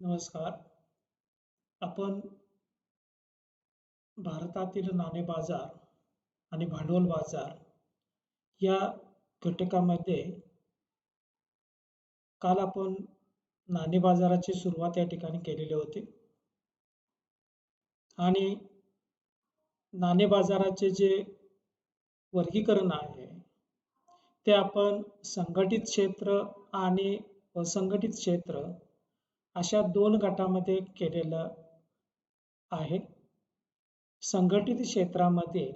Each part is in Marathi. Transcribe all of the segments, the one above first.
नमस्कार. आपण भारतातील नाणे बाजार आणि भांडवल बाजार या घटकामध्ये काल आपण नाणे बाजाराची सुरुवात या ठिकाणी केलेली होती आणि नाणे बाजाराचे जे वर्गीकरण आहे ते आपण संघटित क्षेत्र आणि असंघटित क्षेत्र अशा 2 गटामध्ये केलेलं आहे. संघटित क्षेत्रामध्ये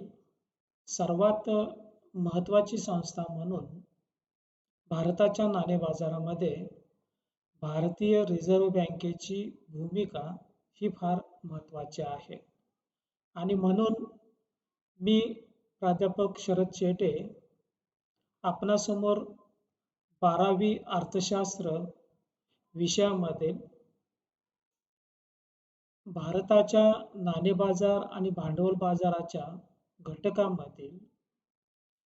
सर्वात महत्त्वाची संस्था म्हणून भारताच्या नाणे बाजारामध्ये भारतीय रिझर्व्ह बँकेची भूमिका ही फार महत्त्वाची आहे आणि म्हणून मी प्राध्यापक शरद शेटे आपणासमोर 12वी अर्थशास्त्र विषयामध्ये भारताच्या नाणे बाजार आणि भांडवल बाजाराच्या घटकांमधील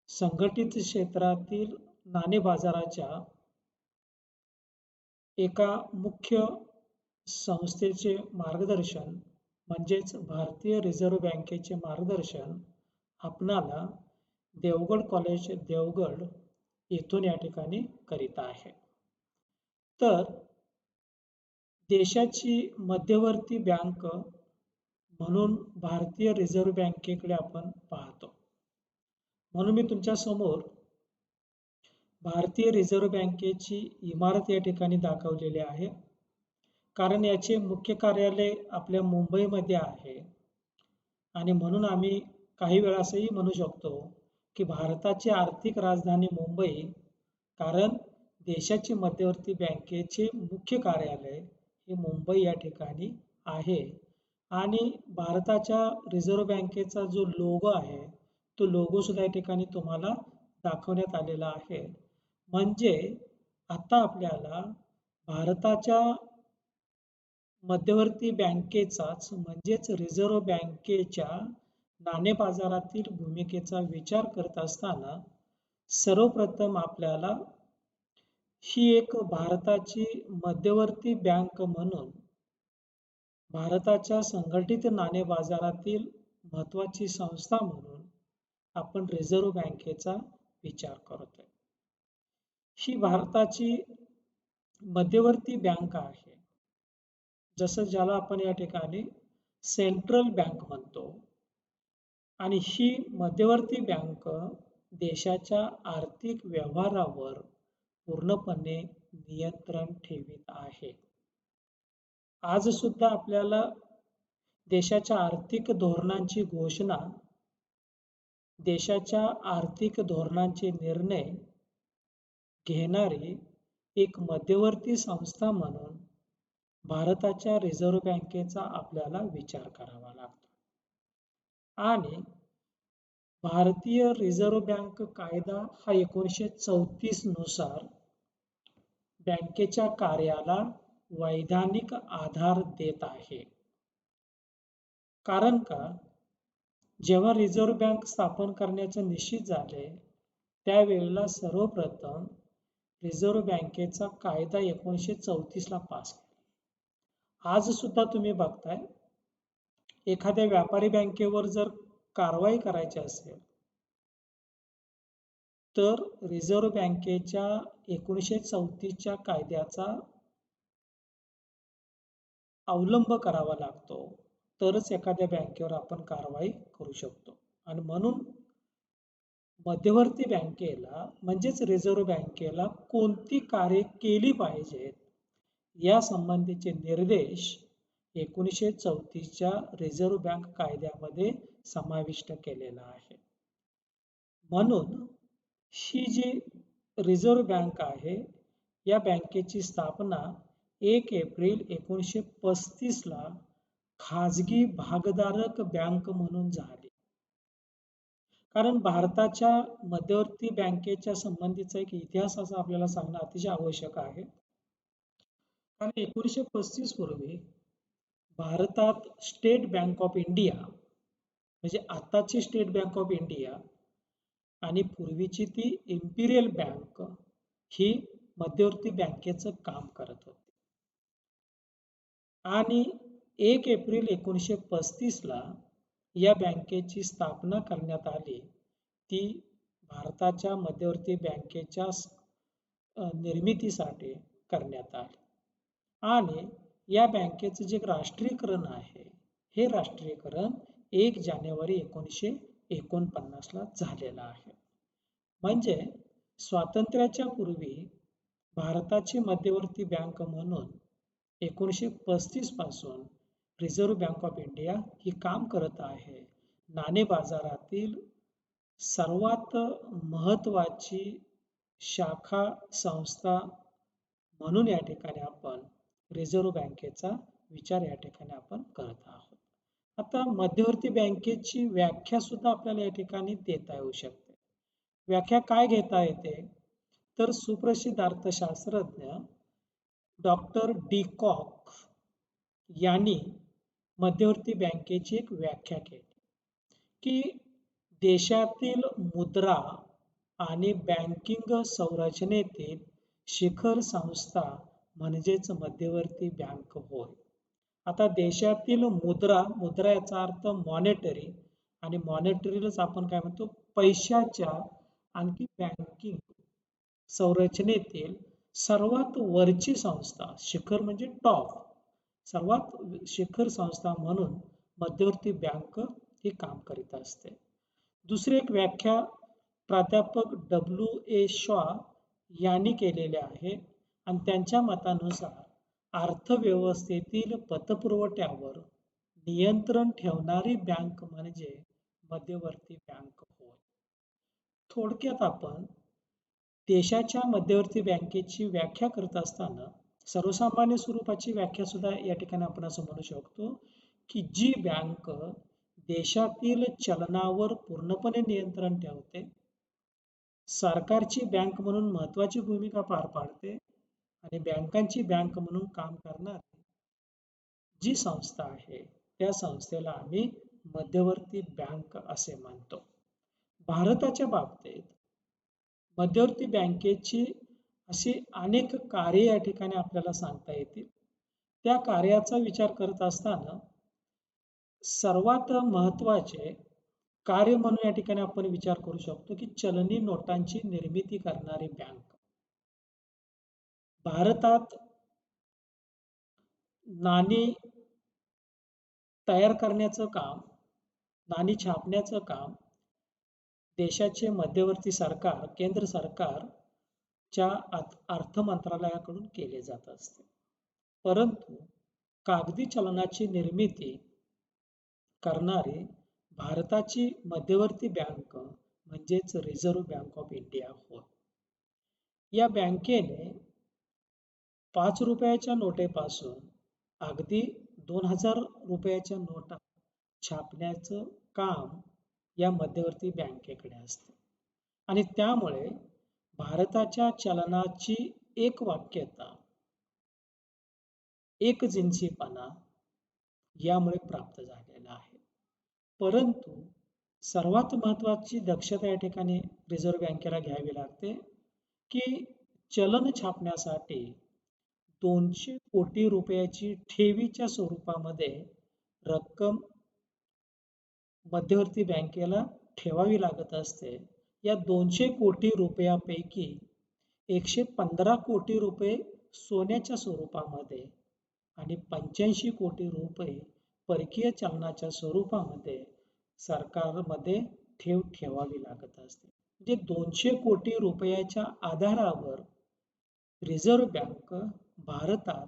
संघटित क्षेत्रातील नाणे बाजाराच्या एका मुख्य संस्थेचे मार्गदर्शन म्हणजेच भारतीय रिझर्व्ह बँकेचे मार्गदर्शन आपणाला देवगड कॉलेज देवगड येथून या ठिकाणी करीत आहे. तर देशाची मध्यवर्ती बँक म्हणून भारतीय रिझर्व्ह बँकेकडे आपण पाहतो. म्हणून मी तुमच्या समोर भारतीय रिझर्व्ह बँकेची इमारत या ठिकाणी दाखवलेली आहे. कारण याचे मुख्य कार्यालय आपल्या मुंबईमध्ये आहे आणि म्हणून आम्ही काही वेळा असंही म्हणू शकतो की भारताची आर्थिक राजधानी मुंबई, कारण देशाची मध्यवर्ती बँकेचे मुख्य कार्यालय हे मुंबई या ठिकाणी आहे आणि भारताच्या रिझर्व्ह बँकेचा जो लोगो आहे तो लोगो सुद्धा या ठिकाणी तुम्हाला दाखवण्यात आलेला आहे. म्हणजे आता आपल्याला भारताच्या मध्यवर्ती बँकेचाच म्हणजेच रिझर्व्ह बँकेच्या नाणे बाजारातील भूमिकेचा विचार करत असताना सर्वप्रथम आपल्याला ही एक भारताची मध्यवर्ती बँक म्हणून भारताच्या संघटित नाणे बाजारातील महत्त्वाची संस्था म्हणून आपण रिझर्व्ह बँकेचा विचार करतोय. ही भारताची मध्यवर्ती बँक आहे, जसं ज्याला आपण या ठिकाणी सेंट्रल बँक म्हणतो आणि ही मध्यवर्ती बँक देशाच्या आर्थिक व्यवहारावर पूर्णपणे नियंत्रण ठेवीत आहे. आज सुद्धा आपल्याला देशाच्या आर्थिक धोरणांची घोषणा, देशाच्या आर्थिक धोरणांचे निर्णय घेणारी एक मध्यवर्ती संस्था म्हणून भारताच्या रिझर्व्ह बँकेचा आपल्याला विचार करावा लागतो. आणि भारतीय रिझर्व्ह बँक कायदा हा 1934 नुसार बँकेच्या कार्याला वैधानिक आधार देत आहे. कारण का, जेव्हा रिझर्व्ह बँक स्थापन करण्याचे निश्चित झाले त्यावेळेला सर्वप्रथम रिझर्व्ह बँकेचा कायदा 1934 ला पास केला. आज सुद्धा तुम्ही बघताय एखाद्या व्यापारी बँकेवर जर कारवाई करायची असेल तर रिझर्व्ह बँकेच्या 1934 च्या कायद्याचा अवलंब करावा लागतो, तरच एखाद्या बँकेवर आपण कारवाई करू शकतो. आणि म्हणून मध्यवर्ती बँकेला म्हणजेच रिझर्व्ह बँकेला कोणती कार्य केली पाहिजेत या संबंधीचे निर्देश 1934 च्या रिझर्व्ह बँक कायद्यामध्ये समाविष्ट केलेला आहे. म्हणून ही जी रिझर्व्ह बँक आहे या बँकेची स्थापना 1 एप्रिल 1935 ला खाजगी भागधारक बँक म्हणून झाली. कारण भारताच्या मध्यवर्ती बँकेच्या संबंधीचा एक इतिहास असा आपल्याला सांगणं अतिशय आवश्यक आहे. कारण 1935 पूर्वी भारतात स्टेट बँक ऑफ इंडिया म्हणजे आताची स्टेट बँक ऑफ इंडिया आणि पूर्वीची ती इम्पिरियल बँक ही मध्यवर्ती बँकेचं काम करत होती. आणि 1 एप्रिल 1935ला या बँकेची स्थापना करण्यात आली. ती भारताच्या मध्यवर्ती बँकेच्या निर्मितीसाठी करण्यात आली. आणि या बँकेचं जे राष्ट्रीयकरण आहे, हे राष्ट्रीयकरण 1 जानेवारी 1949ला झालेलं आहे. म्हणजे स्वातंत्र्याच्या पूर्वी भारताची मध्यवर्ती बँक म्हणून 1935 पासून रिझर्व्ह बँक ऑफ इंडिया ही काम करत आहे. नाणे बाजारातील सर्वात महत्वाची शाखा संस्था म्हणून या ठिकाणी आपण रिझर्व्ह बँकेचा विचार या ठिकाणी आपण करत आहोत. आता मध्यवर्ती बँकेची व्याख्या सुद्धा आपल्याला या ठिकाणी देता येऊ शकते. व्याख्या काय घेता येते? तर सुप्रसिद्ध अर्थशास्त्रज्ञ डॉक्टर डी कॉक यांनी मध्यवर्ती बँकेची एक व्याख्या केली की देशातील मुद्रा आणि बँकिंग संरचनेतील शिखर संस्था म्हणजेच मध्यवर्ती बँक होय. आता देशातील मुद्रा याचा अर्थ मॉनेटरी, आणि मॉनेटरीलाच आपण काय म्हणतो, पैशाच्या आणखी बँकिंग संरचनेतील सर्वात वरची संस्था, शिखर म्हणजे टॉप, सर्वात शिखर संस्था म्हणून मध्यवर्ती बँक हे काम करीत असते. दुसरी एक व्याख्या प्राध्यापक W.A. शॉ यांनी केलेली आहे आणि त्यांच्या मतानुसार अर्थव्यवस्थेतील पतपुरवठ्यावर नियंत्रण ठेवणारी बँक म्हणजे मध्यवर्ती बँक होय. थोडक्यात आपण देशाच्या मध्यवर्ती बँकेची व्याख्या करत असताना सर्वसामान्य स्वरूपाची व्याख्या सुद्धा या ठिकाणी आपण असं म्हणू शकतो की जी बँक देशातील चलनावर पूर्णपणे नियंत्रण ठेवते, सरकारची बँक म्हणून महत्वाची भूमिका पार पाडते आणि बँकांची बँक म्हणून काम करणारी जी संस्था आहे त्या संस्थेला आम्ही मध्यवर्ती बँक असे म्हणतो. भारताच्या बाबतीत मध्यवर्ती बँकेची अशी अनेक कार्ये या ठिकाणी आपल्याला सांगता येतील. त्या कार्याचा विचार करत असताना सर्वात महत्वाचे कार्य म्हणून या ठिकाणी आपण विचार करू शकतो की चलनी नोटांची निर्मिती करणारी बँक. भारतात नाणी तयार करण्याचं काम, नाणी छापण्याचं काम देशाचे मध्यवर्ती सरकार, केंद्र सरकारच्या अर्थ मंत्रालयाकडून केले जात असते. परंतु कागदी चलनाची निर्मिती करणारी भारताची मध्यवर्ती बँक म्हणजेच रिझर्व्ह बँक ऑफ इंडिया होय. या बँकेने 5 रुपयाच्या नोटेपासून अगदी 2000 रुपयाच्या नोटा छापण्याचं काम या मध्यवर्ती बँकेकडे असते आणि त्यामुळे भारताच्या चलनाची एकवाक्यता, एकजिन्सीपणा यामुळे प्राप्त झालेला आहे. परंतु सर्वात महत्वाची दक्षता या ठिकाणी रिझर्व्ह बँकेला घ्यावी लागते की चलन छापण्यासाठी 200 कोटी रुपयाची ठेवीच्या स्वरूपामध्ये रक्कम मध्यवर्ती बँकेला ठेवावी लागत असते. या 200 कोटी रुपयापैकी 115 कोटी रुपये सोन्याच्या स्वरूपामध्ये आणि 85 कोटी रुपये परकीय चलनाच्या स्वरूपामध्ये सरकारमध्ये ठेवावी लागत असते. म्हणजे 200 कोटी रुपयाच्या आधारावर रिझर्व्ह बँक भारतात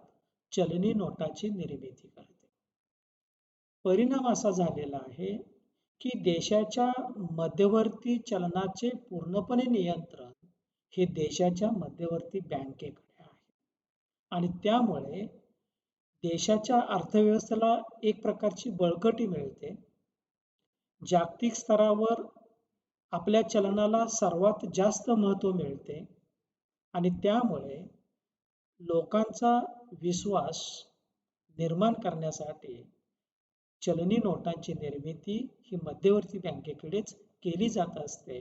चलनी नोटाची निर्मिती करते. परिणाम असा झालेला आहे की देशाच्या मध्यवर्ती चलनाचे पूर्णपणे नियंत्रण हे देशाच्या मध्यवर्ती बँकेकडे आहे आणि त्यामुळे देशाच्या अर्थव्यवस्थेला एक प्रकारची बळकटी मिळते. जागतिक स्तरावर आपल्या चलनाला सर्वात जास्त महत्त्व मिळते आणि त्यामुळे लोकांचा विश्वास निर्माण करण्यासाठी चलनी नोटांची निर्मिती ही मध्यवर्ती बँकेकडेच केली जात असते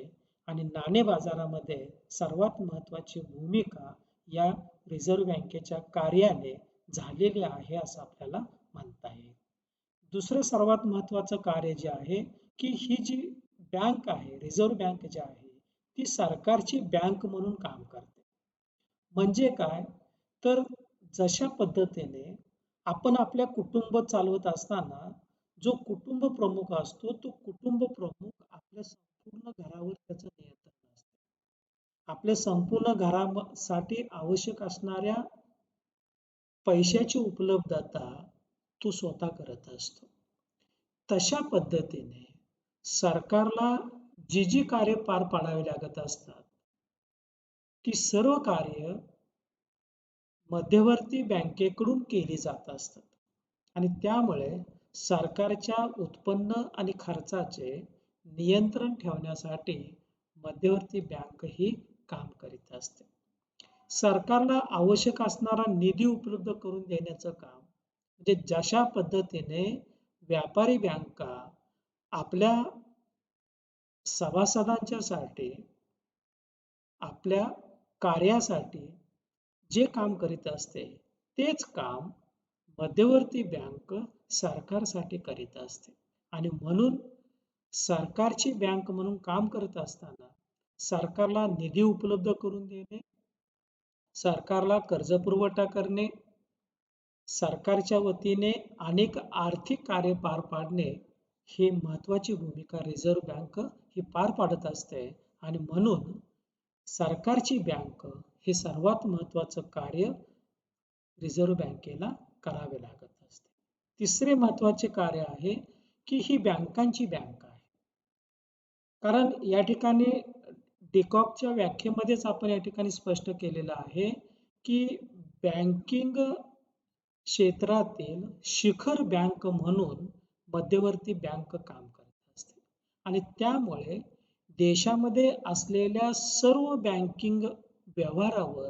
आणि नाणे बाजारामध्ये सर्वात महत्त्वाची भूमिका या रिझर्व्ह बँकेच्या कार्याने झालेली आहे असं आपल्याला म्हणता येईल. दुसरं सर्वात महत्त्वाचं कार्य जे आहे, की ही जी बँक आहे, रिझर्व्ह बँक जी आहे, ती सरकारची बँक म्हणून काम करते. म्हणजे काय? तर जशा पद्धतीने आपण आपल्या कुटुंब चालवत असताना जो कुटुंब प्रमुख असतो, तो कुटुंब प्रमुख आपल्या संपूर्ण घरावर त्याचं नियंत्रण असतं. आपल्या संपूर्ण घरासाठी आवश्यक असणाऱ्या पैशाची उपलब्धता तो स्वतः करत असतो. तशा पद्धतीने सरकारला जी कार्य पार पाडावी लागत असतात, ती सर्व कार्य मध्यवर्ती बँकेकडून केली जात असतात आणि त्यामुळे सरकारच्या उत्पन्न आणि खर्चाचे नियंत्रण ठेवण्यासाठी मध्यवर्ती बँक ही काम करीत असते. सरकारला आवश्यक असणारा निधी उपलब्ध करून देण्याचं काम म्हणजे जशा पद्धतीने व्यापारी बँका आपल्या सभासदांच्यासाठी आपल्या कार्यासाठी जे काम करीत असते तेच काम मध्यवर्ती बँक सरकारसाठी करीत असते आणि म्हणून सरकारची बँक म्हणून काम करत असताना सरकारला निधी उपलब्ध करून देणे, सरकारला कर्जपुरवठा करणे, सरकारच्या वतीने अनेक आर्थिक कार्य पार पाडणे ही महत्त्वाची भूमिका रिझर्व्ह बँक ही पार पाडत असते आणि म्हणून सरकारची बँक हे सर्वात महत्त्वाचं कार्य रिझर्व्ह बँकेला करावे लागत असते. तिसरे महत्त्वाचे कार्य आहे की ही बँकांची बँक आहे. कारण या ठिकाणी डिकॉकच्या व्याख्येमध्येच आपण या ठिकाणी स्पष्ट केलेलं आहे की बँकिंग क्षेत्रातील शिखर बँक म्हणून मध्यवर्ती बँक काम करत असते आणि त्यामुळे देशामध्ये असलेल्या सर्व बँकिंग व्यवहारावर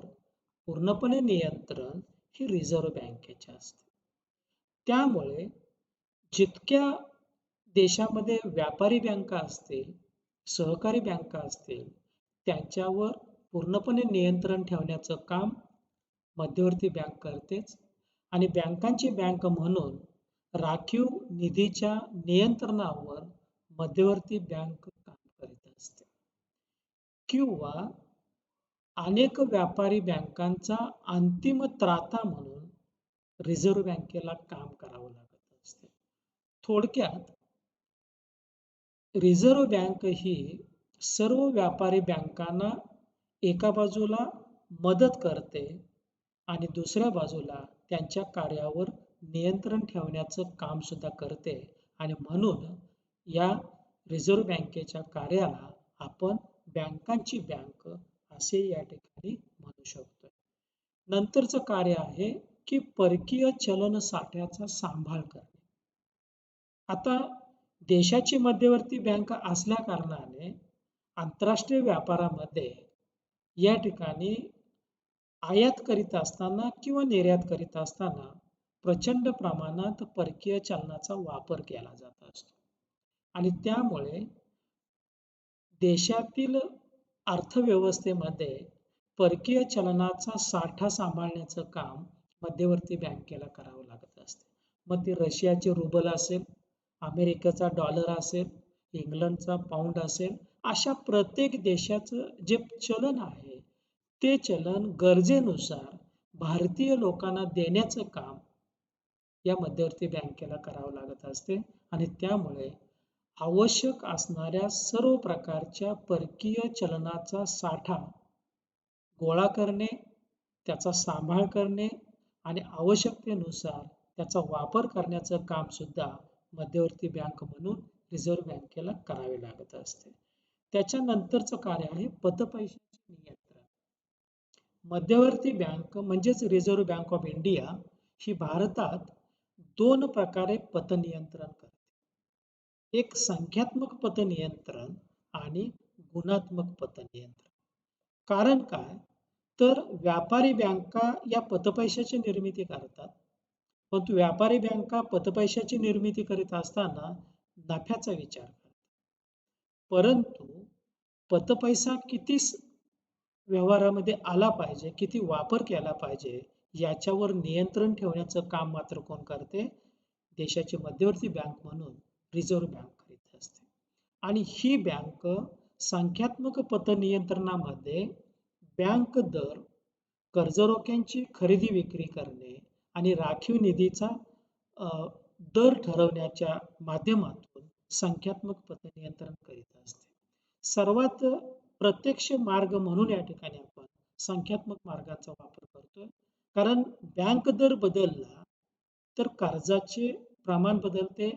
पूर्णपणे नियंत्रण हे रिझर्व्ह बँकेचे असते. त्यामुळे जितक्या देशामध्ये व्यापारी बँका असतील, सहकारी बँका असतील, त्यांच्यावर पूर्णपणे नियंत्रण ठेवण्याचं काम मध्यवर्ती बँक करतेच आणि बँकांची बँक म्हणून राखीव निधीच्या नियंत्रणावर मध्यवर्ती बँक काम करीत असते किंवा अनेक व्यापारी बँकांचा अंतिम त्राता म्हणून रिझर्व्ह बँकेला काम करावं लागत असते. थोडक्यात रिझर्व्ह बँक ही सर्व व्यापारी बँकांना एका बाजूला मदत करते आणि दुसऱ्या बाजूला त्यांच्या कार्यावर नियंत्रण ठेवण्याचं काम सुद्धा करते आणि म्हणून या रिझर्व्ह बँकेच्या कार्याला आपण बँकांची बँक असे या ठिकाणी म्हणू शकतो. नंतरचं कार्य आहे की परकीय चलन साठ्याचा सांभाळ करणे. आता देशाची मध्यवर्ती बँक असल्या कारणाने आंतरराष्ट्रीय व्यापारामध्ये या ठिकाणी आयात करीत असताना किंवा निर्यात करीत असताना प्रचंड प्रमाणात परकीय चलनाचा वापर केला जात असतो आणि त्यामुळे देशातील अर्थव्यवस्थेमध्ये परकीय चलनाचा साठा सांभाळण्याचं काम मध्यवर्ती बँकेला करावं लागत असते. मग ते रशियाचे रुबल असेल, अमेरिकेचा डॉलर असेल, इंग्लंडचा पाऊंड असेल, अशा प्रत्येक देशाचं जे चलन आहे ते चलन गरजेनुसार भारतीय लोकांना देण्याचं काम या मध्यवर्ती बँकेला करावं लागत असते आणि त्यामुळे आवश्यक असणाऱ्या सर्व प्रकारच्या परकीय चलनाचा साठा गोळा करणे, त्याचा सांभाळ करणे आणि आवश्यकतेनुसार त्याचा वापर करण्याचं काम सुद्धा मध्यवर्ती बँक म्हणून रिझर्व्ह बँकेला करावे लागत असते. त्याच्यानंतरचं कार्य आहे पतपैशाचे नियंत्रण. मध्यवर्ती बँक म्हणजेच रिझर्व्ह बँक ऑफ इंडिया ही भारतात 2 प्रकारे पतनियंत्रण करते. एक संख्यात्मक पतनियंत्रण आणि गुणात्मक पतनियंत्रण. कारण काय? तर व्यापारी बँका या पतपैशाची निर्मिती करतात. परंतु व्यापारी बँका पतपैशाची निर्मिती करीत असताना नफ्याचा विचार करतात. परंतु पतपैसा किती व्यवहारामध्ये आला पाहिजे, किती वापर केला पाहिजे याच्यावर नियंत्रण ठेवण्याचं काम मात्र कोण करते? देशाची मध्यवर्ती बँक म्हणून रिझर्व्ह बँक करीत असते. आणि ही बँक संख्यात्मक पतनियंत्रणामध्ये बँक दर, कर्जरोख्यांची खरेदी विक्री करणे आणि राखीव निधीचा अ, दर ठरवण्याच्या माध्यमातून संख्यात्मक पतनियंत्रण करीत असते. सर्वात प्रत्यक्ष मार्ग म्हणून या ठिकाणी आपण संख्यात्मक मार्गाचा वापर करतोय. कारण बँक दर बदलला तर कर्जाचे प्रमाण बदलते,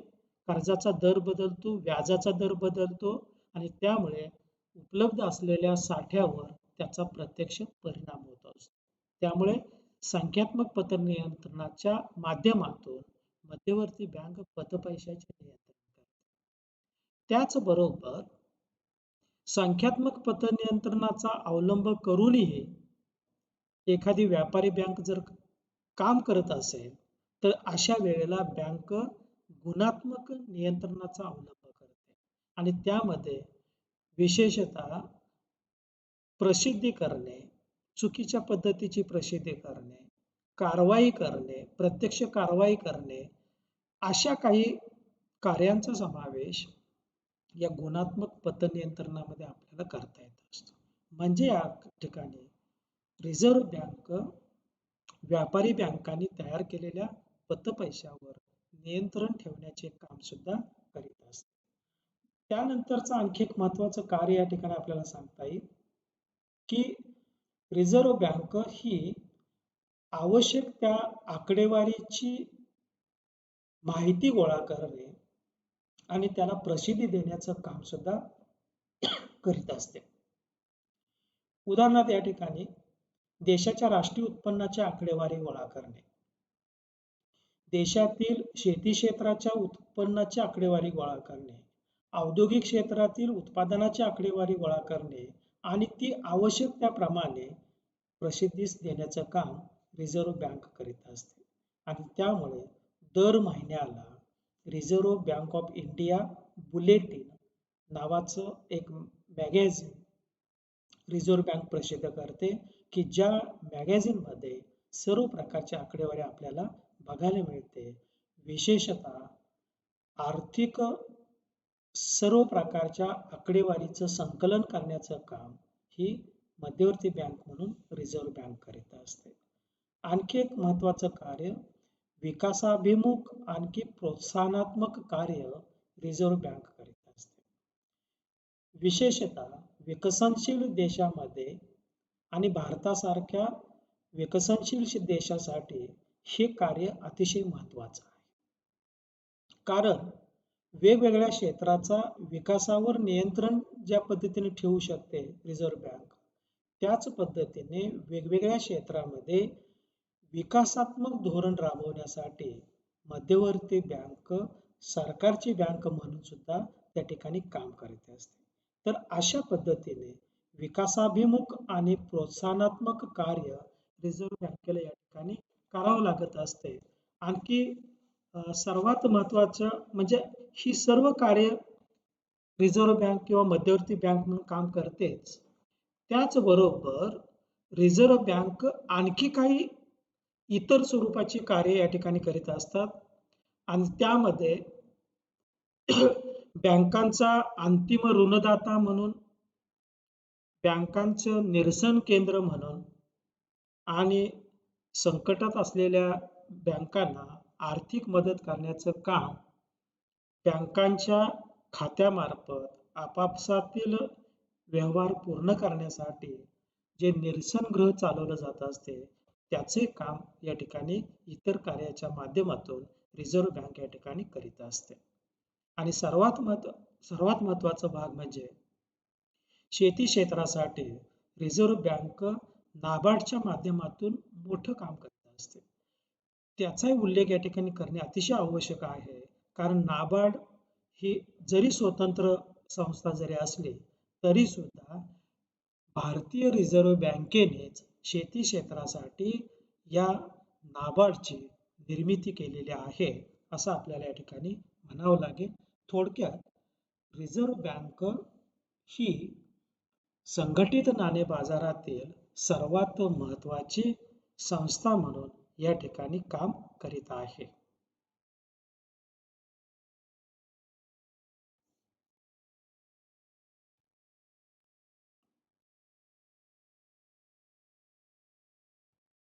कर्जाचा दर बदलतो, व्याजाचा दर बदलतो आणि त्यामुळे उपलब्ध असलेल्या साठ्यावर त्याचा प्रत्यक्ष परिणाम होत असतो. त्यामुळे संख्यात्मक पतनियंत्रणाच्या माध्यमातून मध्यवर्ती बँक पतपैशाचे नियंत्रण करते. त्याचबरोबर संख्यात्मक पतनियंत्रणाचा अवलंब करूनही एखादी व्यापारी बँक जर काम करत असेल तर अशा वेळेला बँक गुणात्मक नियंत्रणाचा अवलंब करते आणि त्यामध्ये विशेषतः प्रसिद्धी करणे, चुकीच्या पद्धतीची प्रसिद्धी करणे, कारवाई करणे, प्रत्यक्ष कारवाई करणे, अशा काही कार्यांचा समावेश या गुणात्मक पतनियंत्रणामध्ये आपल्याला करता येत असतो. म्हणजे या ठिकाणी रिझर्व्ह बँक व्यापारी बँकांनी तयार केलेल्या पतपैशावर नियंत्रण ठेवण्याचे काम सुद्धा करीत असते. त्यानंतरचं आणखी एक महत्वाचं कार्य या ठिकाणी आपल्याला सांगता येईल की रिझर्व्ह बँक ही आवश्यक त्या आकडेवारीची माहिती गोळा करणे आणि त्याला प्रसिद्धी देण्याचं काम सुद्धा करीत असते. उदाहरणार्थ या ठिकाणी देशाच्या राष्ट्रीय उत्पन्नाची आकडेवारी गोळा करणे, देशातील शेती क्षेत्राच्या उत्पन्नाची आकडेवारी गोळा करणे, औद्योगिक क्षेत्रातील उत्पादनाची आकडेवारी गोळा करणे आणि ती आवश्यक त्याप्रमाणे प्रसिद्धीस देण्याचं काम रिझर्व्ह बँक करीत असते. आणि त्यामुळे दर महिन्याला reserve bank of India bulletin नावाचं एक मॅगॅझिन रिझर्व्ह बँक प्रसिद्ध करते की ज्या मॅगॅझिनमध्ये सर्व प्रकारची आकडेवारी आपल्याला बघायला मिळते. विशेषतः आर्थिक सर्व प्रकारच्या आकडेवारीचं संकलन करण्याचं काम ही मध्यवर्ती बँक म्हणून रिझर्व्ह बँक करीत असते. आणखी एक महत्वाचं कार्य विकासाभिमुख आणखी प्रोत्साहनात्मक कार्य रिझर्व्ह बँक करीत असते. विशेषतः विकसनशील देशामध्ये आणि भारतासारख्या विकसनशील देशासाठी हे कार्य अतिशय महत्वाचं आहे. कारण वेगवेगळ्या क्षेत्राचा विकासावर नियंत्रण ज्या पद्धतीने ठेवू शकते रिझर्व्ह बँक, त्याच पद्धतीने वेगवेगळ्या क्षेत्रामध्ये विकासात्मक धोरण राबवण्यासाठी मध्यवर्ती बँक सरकारची बँक म्हणून सुद्धा त्या ठिकाणी काम करत असते. तर अशा पद्धतीने विकासाभिमुख आणि प्रोत्साहनात्मक कार्य रिझर्व्ह बँकेला या ठिकाणी करावं लागत असते. आणखी सर्वात महत्वाचं म्हणजे ही सर्व कार्य रिझर्व्ह बँक किंवा मध्यवर्ती बँक म्हणून काम करतेच. त्याचबरोबर रिझर्व्ह बँक आणखी काही इतर स्वरूपाची कार्य या ठिकाणी करीत असतात आणि त्यामध्ये बँकांचा अंतिम ऋणदाता म्हणून, बँकांचं निरसन केंद्र म्हणून आणि संकटात असलेल्या बँकांना आर्थिक मदत करण्याचं काम बँकांच्या खात्यामार्फत आपापसातील व्यवहार पूर्ण करण्यासाठी जे निरसन गृह चालवलं जात असते त्याचे काम या ठिकाणी इतर कार्याच्या माध्यमातून रिझर्व्ह बँक या ठिकाणी करीत असते. आणि सर्वात महत्वाचा भाग म्हणजे शेती क्षेत्रासाठी रिझर्व्ह बँक नाबार्डच्या माध्यमातून मोठं काम करत असते. त्याचाही उल्लेख या ठिकाणी करणे अतिशय आवश्यक आहे. कारण नाबार्ड ही जरी स्वतंत्र संस्था जरी असली तरी सुद्धा भारतीय रिझर्व्ह बँकेनेच शेती क्षेत्रासाठी या नाबार्डची निर्मिती केलेली आहे असं आपल्याला या ठिकाणी म्हणावं लागेल. थोडक्यात रिझर्व्ह बँक ही संघटित नाणे बाजारातील सर्वात महत्वाची संस्था म्हणून या ठिकाणी काम करीत आहे.